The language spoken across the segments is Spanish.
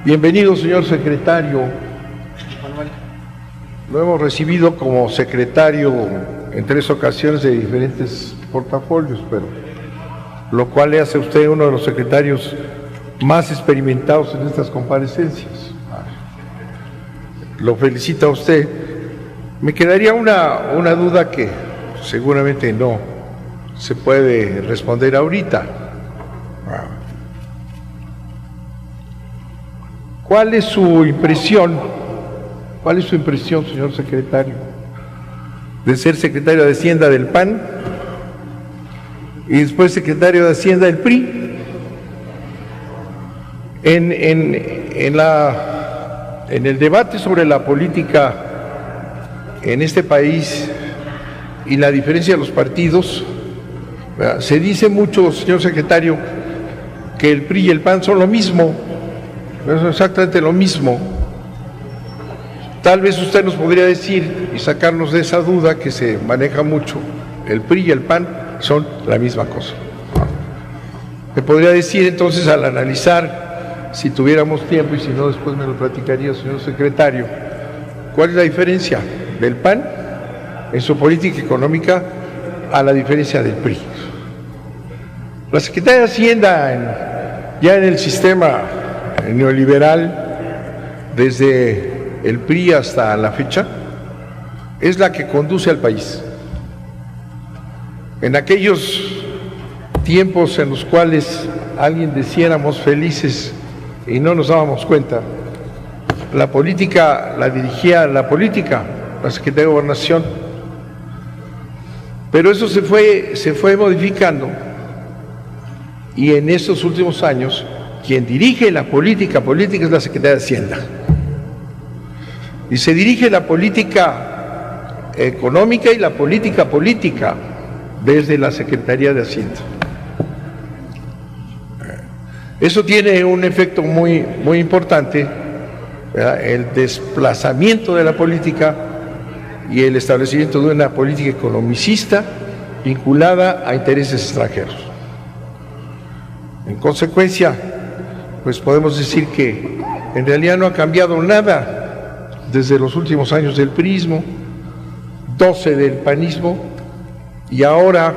Bienvenido, señor secretario. Lo hemos recibido como secretario en 3 ocasiones de diferentes portafolios, pero lo cual le hace a usted uno de los secretarios más experimentados en estas comparecencias. Lo felicita a usted. Me quedaría una duda que seguramente no se puede responder ahorita. ¿Cuál es su impresión? ¿Cuál es su impresión, señor secretario, de ser secretario de Hacienda del PAN y después secretario de Hacienda del PRI? En el debate sobre la política en este país y la diferencia de los partidos, se dice mucho, señor secretario, que el PRI y el PAN son lo mismo, es exactamente lo mismo. Tal vez usted nos podría decir y sacarnos de esa duda que se maneja mucho, el PRI y el PAN son la misma cosa. Me podría decir entonces, al analizar, si tuviéramos tiempo y si no después me lo platicaría, señor secretario, ¿cuál es la diferencia del PAN en su política económica a la diferencia del PRI? La Secretaría de Hacienda, ya en el sistema neoliberal, desde el PRI hasta la fecha, es la que conduce al país. En aquellos tiempos en los cuales alguien decía éramos felices y no nos dábamos cuenta, la política la dirigía la Secretaría de Gobernación, pero eso se fue modificando, y en estos últimos años quien dirige la política es la Secretaría de Hacienda. Y se dirige la política económica y la política desde la Secretaría de Hacienda. Eso tiene un efecto muy importante, ¿verdad? El desplazamiento de la política y el establecimiento de una política economicista vinculada a intereses extranjeros. En consecuencia, pues podemos decir que en realidad no ha cambiado nada desde los últimos años del priismo, 12 del panismo y ahora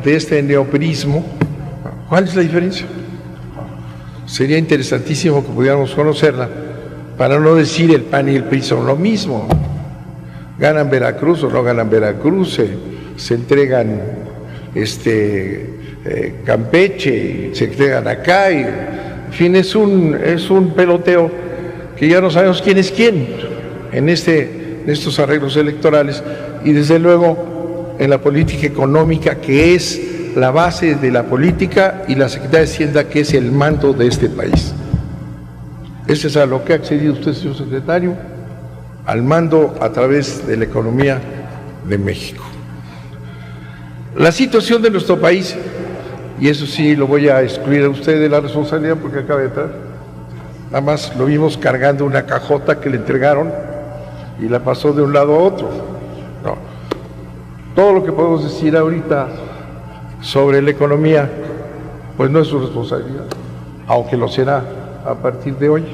de este neopriismo. ¿Cuál es la diferencia? Sería interesantísimo que pudiéramos conocerla, para no decir el PAN y el PRI son lo mismo. Ganan Veracruz o no ganan Veracruz, se entregan Campeche, se entregan acá, y en fin, es un peloteo que ya no sabemos quién es quién en estos arreglos electorales, y desde luego en la política económica, que es la base de la política, y la Secretaría de Hacienda, que es el mando de este país. Ese es a lo que ha accedido usted, señor secretario, al mando a través de la economía de México. La situación de nuestro país, y eso sí lo voy a excluir a usted de la responsabilidad porque acaba de entrar, nada más lo vimos cargando una cajota que le entregaron y la pasó de un lado a otro. No. Todo lo que podemos decir ahorita sobre la economía, pues no es su responsabilidad, aunque lo será a partir de hoy.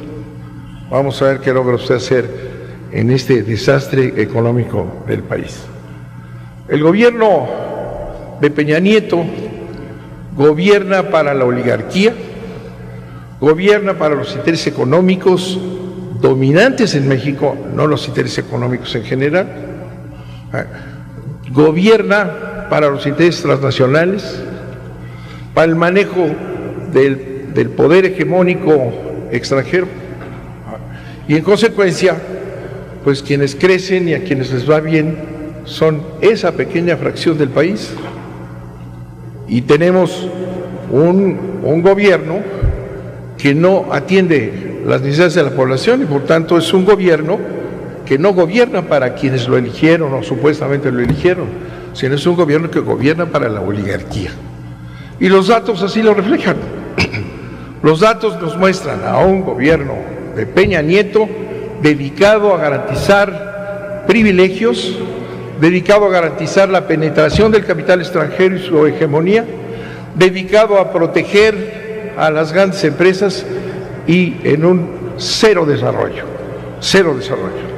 Vamos a ver qué logra usted hacer en este desastre económico del país. El gobierno de Peña Nieto gobierna para la oligarquía, gobierna para los intereses económicos dominantes en México, no los intereses económicos en general. Gobierna para los intereses transnacionales, para el manejo del poder hegemónico extranjero, y en consecuencia, pues quienes crecen y a quienes les va bien son esa pequeña fracción del país. Y tenemos un gobierno que no atiende las necesidades de la población, y por tanto es un gobierno que no gobierna para quienes lo eligieron o supuestamente lo eligieron, sino es un gobierno que gobierna para la oligarquía. Y los datos así lo reflejan. Los datos nos muestran a un gobierno de Peña Nieto dedicado a garantizar privilegios, dedicado a garantizar la penetración del capital extranjero y su hegemonía, dedicado a proteger a las grandes empresas y en un cero desarrollo, cero desarrollo.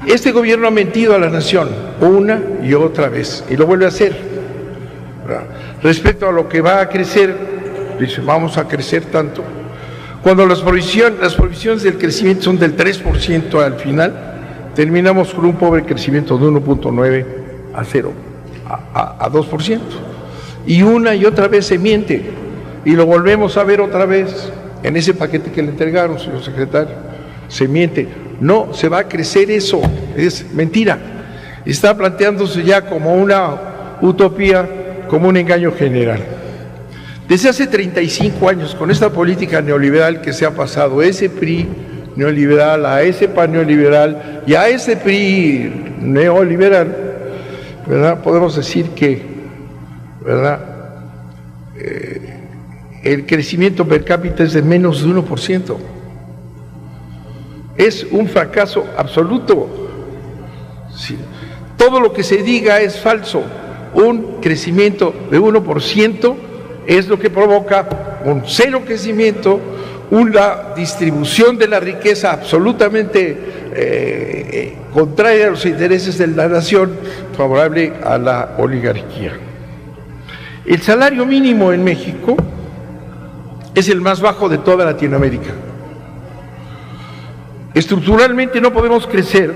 Este gobierno ha mentido a la nación una y otra vez y lo vuelve a hacer. Respecto a lo que va a crecer, dice, vamos a crecer tanto. Cuando las provisiones del crecimiento son del 3% al final, terminamos con un pobre crecimiento de 1.9 a 0, a 2%. Y una y otra vez se miente, y lo volvemos a ver otra vez en ese paquete que le entregaron, señor secretario. Se miente, no se va a crecer eso, es mentira. Está planteándose ya como una utopía, como un engaño general. Desde hace 35 años, con esta política neoliberal que se ha pasado, ese PRI neoliberal, a ese PAN neoliberal y a ese PRI neoliberal, ¿verdad? Podemos decir que, ¿verdad? El crecimiento per cápita es de menos de 1%. Es un fracaso absoluto. Sí. Todo lo que se diga es falso. Un crecimiento de 1% es lo que provoca un cero crecimiento, una distribución de la riqueza absolutamente contraria a los intereses de la nación, favorable a la oligarquía. El salario mínimo en México es el más bajo de toda Latinoamérica. Estructuralmente no podemos crecer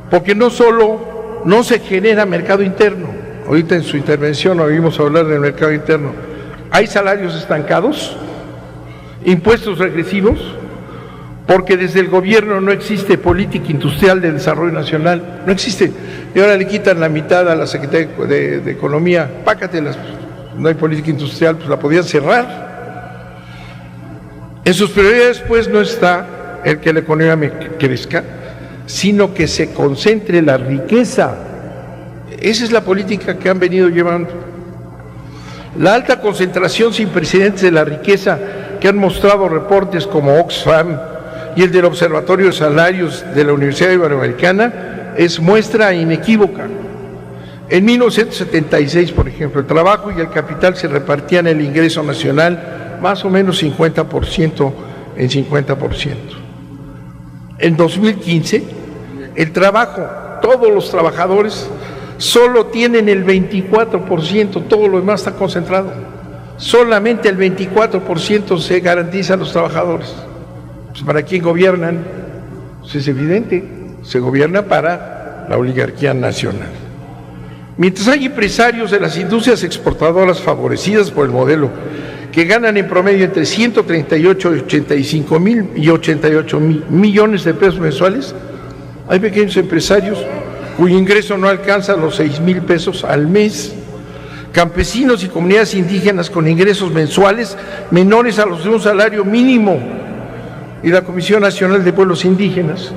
porque no solo no se genera mercado interno. Ahorita en su intervención oímos hablar del mercado interno. Hay salarios estancados, impuestos regresivos, porque desde el gobierno no existe política industrial de desarrollo nacional, no existe. Y ahora le quitan la mitad a la Secretaría de Economía, pácatelas, no hay política industrial, pues la podían cerrar. En sus prioridades pues no está el que la economía crezca, sino que se concentre la riqueza. Esa es la política que han venido llevando. La alta concentración sin precedentes de la riqueza que han mostrado reportes como Oxfam y el del Observatorio de Salarios de la Universidad Iberoamericana es muestra inequívoca. En 1976, por ejemplo, el trabajo y el capital se repartían el ingreso nacional más o menos 50% en 50%. En 2015, el trabajo, todos los trabajadores solo tienen el 24%, todo lo demás está concentrado. Solamente el 24% se garantiza a los trabajadores. Pues ¿para quién gobiernan? Pues es evidente, se gobierna para la oligarquía nacional. Mientras hay empresarios de las industrias exportadoras favorecidas por el modelo que ganan en promedio entre 138 y 85 mil y 88 millones de pesos mensuales, hay pequeños empresarios cuyo ingreso no alcanza los 6,000 pesos al mes, campesinos y comunidades indígenas con ingresos mensuales menores a los de un salario mínimo, y la Comisión Nacional de Pueblos Indígenas,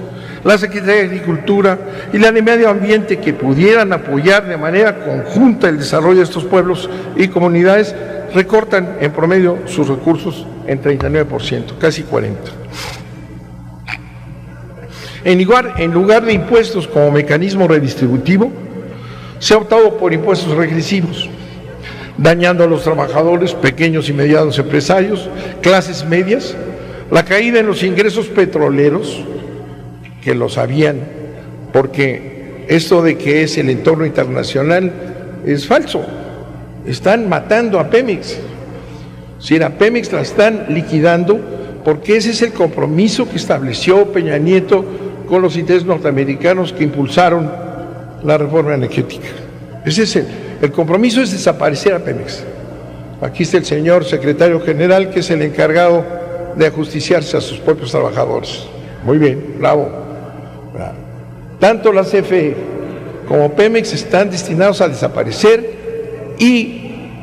la Secretaría de Agricultura y la de Medio Ambiente, que pudieran apoyar de manera conjunta el desarrollo de estos pueblos y comunidades, recortan en promedio sus recursos en 39%, casi 40%. En lugar de impuestos como mecanismo redistributivo, se ha optado por impuestos regresivos, dañando a los trabajadores, pequeños y medianos empresarios, clases medias, la caída en los ingresos petroleros, que lo sabían, porque esto de que es el entorno internacional es falso. Están matando a Pemex. Si a Pemex la están liquidando, porque ese es el compromiso que estableció Peña Nieto con los intereses norteamericanos que impulsaron la reforma energética. Ese es el compromiso, es desaparecer a Pemex. Aquí está el señor secretario general, que es el encargado de ajusticiarse a sus propios trabajadores. Muy bien, bravo. Tanto la CFE como Pemex están destinados a desaparecer y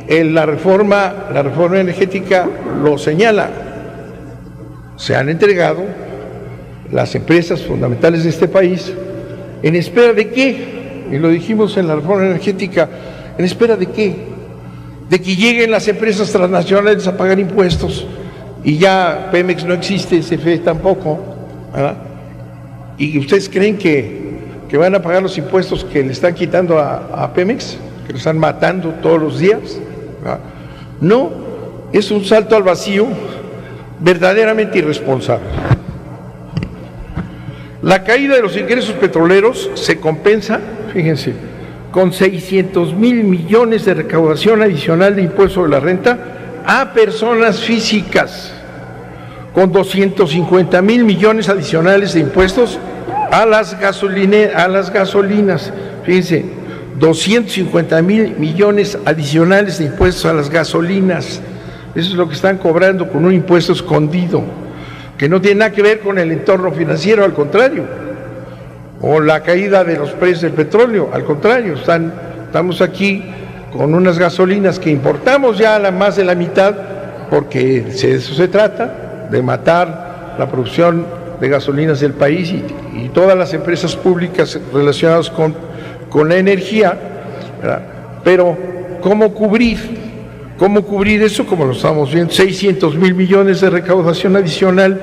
la reforma energética lo señala. Se han entregado las empresas fundamentales de este país, ¿en espera de qué? Y lo dijimos en la reforma energética, ¿en espera de qué? De que lleguen las empresas transnacionales a pagar impuestos, y ya Pemex no existe, CFE tampoco, ¿verdad? ¿Y ustedes creen que van a pagar los impuestos que le están quitando a Pemex, que lo están matando todos los días? ¿Verdad? No, es un salto al vacío verdaderamente irresponsable. La caída de los ingresos petroleros se compensa, fíjense, con 600,000 millones de recaudación adicional de impuesto sobre la renta a personas físicas, con 250,000 millones adicionales de impuestos a las gasolinas, fíjense, 250,000 millones adicionales de impuestos a las gasolinas. Eso es lo que están cobrando con un impuesto escondido, que no tiene nada que ver con el entorno financiero, al contrario, o la caída de los precios del petróleo, al contrario, estamos aquí con unas gasolinas que importamos ya a más de la mitad, porque de eso se trata, de matar la producción de gasolinas del país y todas las empresas públicas relacionadas con la energía, ¿verdad? Pero ¿cómo cubrir eso? Como lo estamos viendo, 600,000 millones de recaudación adicional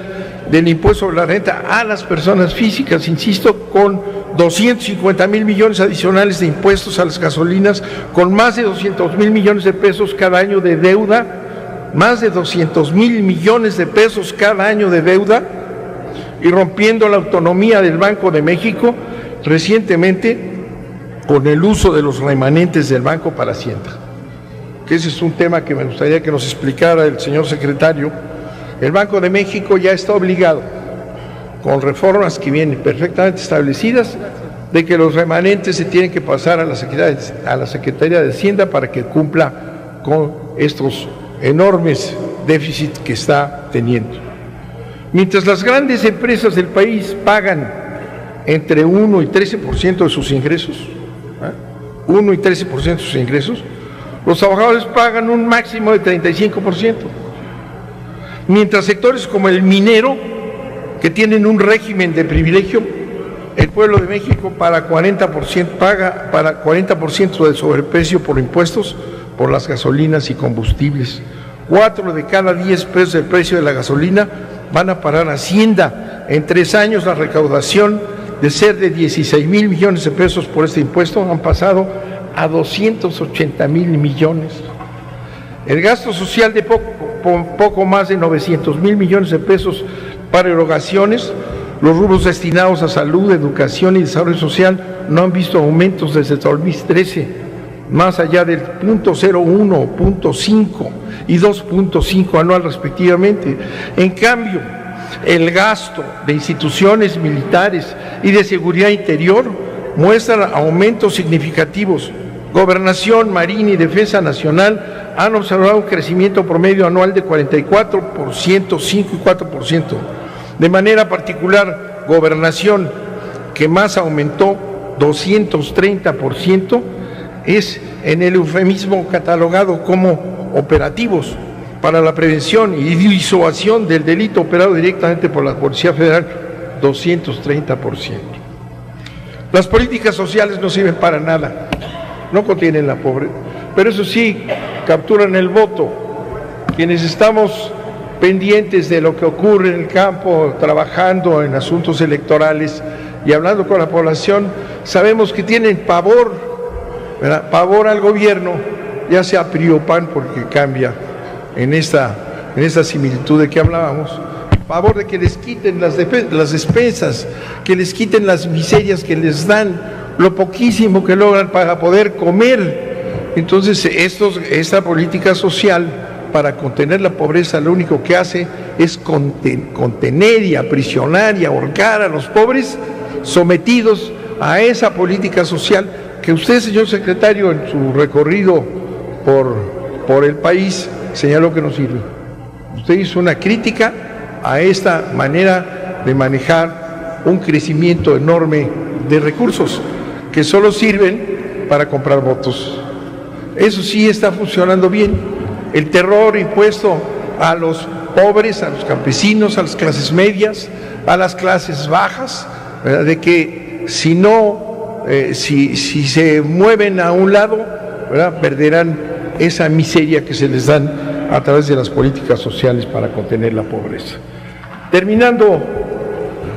del impuesto sobre la renta a las personas físicas, insisto, con 250,000 millones adicionales de impuestos a las gasolinas, con más de 200,000 millones de pesos cada año de deuda, más de 200,000 millones de pesos cada año de deuda, y rompiendo la autonomía del Banco de México recientemente con el uso de los remanentes del Banco para Hacienda. Que ese es un tema que me gustaría que nos explicara el señor secretario. El Banco de México ya está obligado, con reformas que vienen perfectamente establecidas, de que los remanentes se tienen que pasar a la Secretaría de Hacienda para que cumpla con estos enormes déficits que está teniendo. Mientras las grandes empresas del país pagan entre 1 y 13% de sus ingresos, 1 y 13% de sus ingresos, los trabajadores pagan un máximo de 35%. Mientras sectores como el minero, que tienen un régimen de privilegio, el pueblo de México paga 40% de sobreprecio por impuestos por las gasolinas y combustibles. 4 de cada 10 pesos del precio de la gasolina van a parar a Hacienda. En 3 años la recaudación, de ser de 16,000 millones de pesos por este impuesto, han pasado a 280,000 millones. El gasto social de poco más de 900,000 millones de pesos para erogaciones, los rubros destinados a salud, educación y desarrollo social no han visto aumentos desde 2013, más allá del 0.01, 0.5 y 2.5 anual respectivamente. En cambio, el gasto de instituciones militares y de seguridad interior muestran aumentos significativos. Gobernación, Marina y Defensa Nacional han observado un crecimiento promedio anual de 44%, 5 y 4%. De manera particular, Gobernación, que más aumentó 230%, es en el eufemismo catalogado como operativos para la prevención y disuasión del delito operado directamente por la Policía Federal, 230%. Las políticas sociales no sirven para nada, no contienen la pobreza, pero eso sí, capturan el voto. Quienes estamos pendientes de lo que ocurre en el campo, trabajando en asuntos electorales y hablando con la población, sabemos que tienen pavor, ¿verdad? Pavor al gobierno, ya sea PRI o PAN, porque cambia en esta similitud de que hablábamos, pavor de que les quiten las despensas, que les quiten las miserias que les dan, lo poquísimo que logran para poder comer. Entonces, esta política social para contener la pobreza lo único que hace es contener y aprisionar y ahorcar a los pobres sometidos a esa política social que usted, señor secretario, en su recorrido por el país, señaló que no sirve. Usted hizo una crítica a esta manera de manejar un crecimiento enorme de recursos que solo sirven para comprar votos. Eso sí está funcionando bien. El terror impuesto a los pobres, a los campesinos, a las clases medias, a las clases bajas, ¿verdad? De que si se mueven a un lado, ¿verdad?, perderán esa miseria que se les dan a través de las políticas sociales para contener la pobreza. Terminando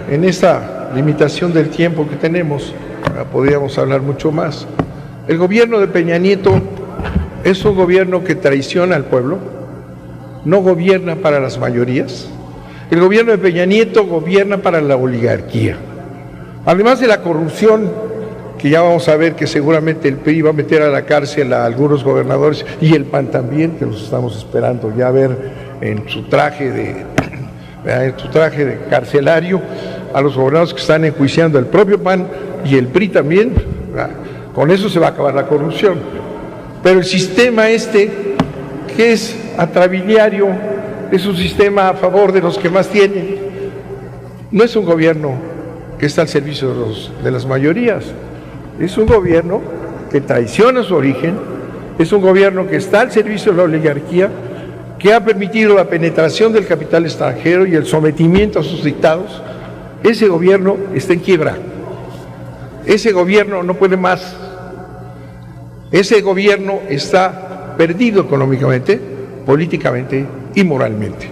en esta limitación del tiempo que tenemos, podríamos hablar mucho más. El gobierno de Peña Nieto es un gobierno que traiciona al pueblo, no gobierna para las mayorías. El gobierno de Peña Nieto gobierna para la oligarquía. Además de la corrupción, que ya vamos a ver que seguramente el PRI va a meter a la cárcel a algunos gobernadores, y el PAN también, que los estamos esperando ya ver en su traje de carcelario, a los gobernadores que están enjuiciando el propio PAN y el PRI también. Con eso se va a acabar la corrupción. Pero el sistema que es atrabiliario, es un sistema a favor de los que más tienen. No es un gobierno que está al servicio de las mayorías. Es un gobierno que traiciona su origen, es un gobierno que está al servicio de la oligarquía, que ha permitido la penetración del capital extranjero y el sometimiento a sus dictados. Ese gobierno está en quiebra. Ese gobierno no puede más. Ese gobierno está perdido económicamente, políticamente y moralmente.